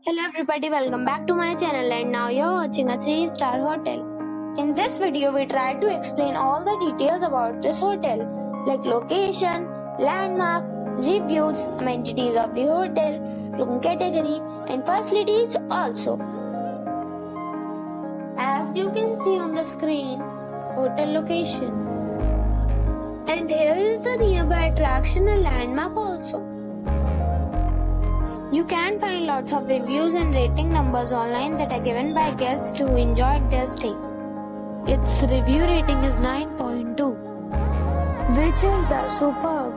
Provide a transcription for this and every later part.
Hello everybody, welcome back to my channel and now you're watching a 3-star hotel. In this video, we try to explain all the details about this hotel like location, landmark, reviews, amenities of the hotel, room category and facilities also. As you can see on the screen, hotel location. And here is the nearby attraction and landmark also. You can find lots of reviews and rating numbers online that are given by guests who enjoyed their stay. Its review rating is 9.2, which is the superb.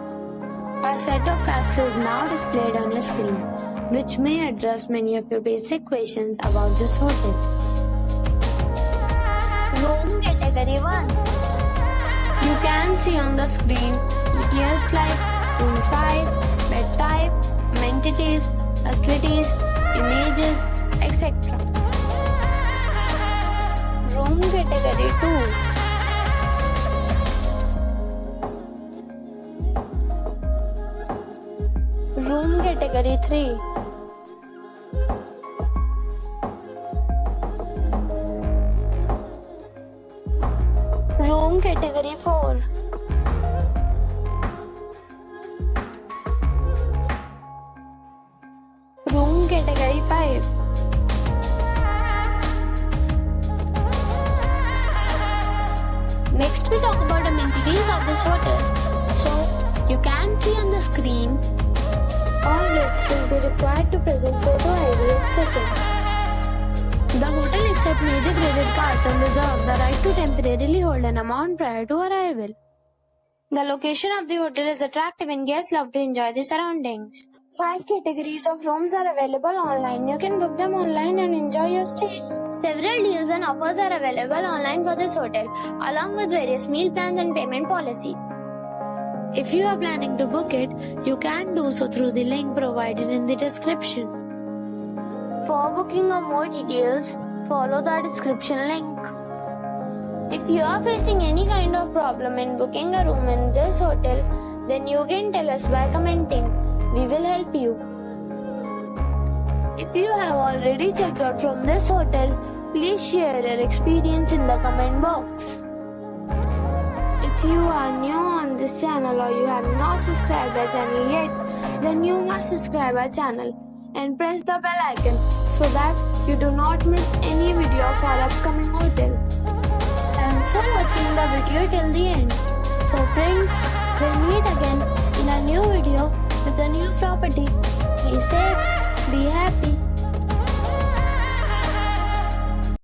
A set of facts is now displayed on your screen, which may address many of your basic questions about this hotel. Room category 1. You can see on the screen details like room size, bed type, amenities, facilities, images, etc. Room category 2. Room category 3. Room category 4. Room category 5. Next we talk about amenities of this hotel. So you can see on the screen, all guests will be required to present photo ID at check-in. The hotel accepts major credit cards and reserves the right to temporarily hold an amount prior to arrival. The location of the hotel is attractive and guests love to enjoy the surroundings. 5 categories of rooms are available online. You can book them online and enjoy your stay. Several deals and offers are available online for this hotel, along with various meal plans and payment policies. If you are planning to book it, you can do so through the link provided in the description. For booking or more details, follow the description link. If you are facing any kind of problem in booking a room in this hotel, then you can tell us by commenting. We will help you. If you have already checked out from this hotel, please share your experience in the comment box. If you are new on this channel or you have not subscribed our channel yet, then you must subscribe our channel and press the bell icon so that you do not miss any video of our upcoming hotel. Thanks for watching the video till the end. So friends, we'll meet again in a new video with a new property. Be safe, be happy.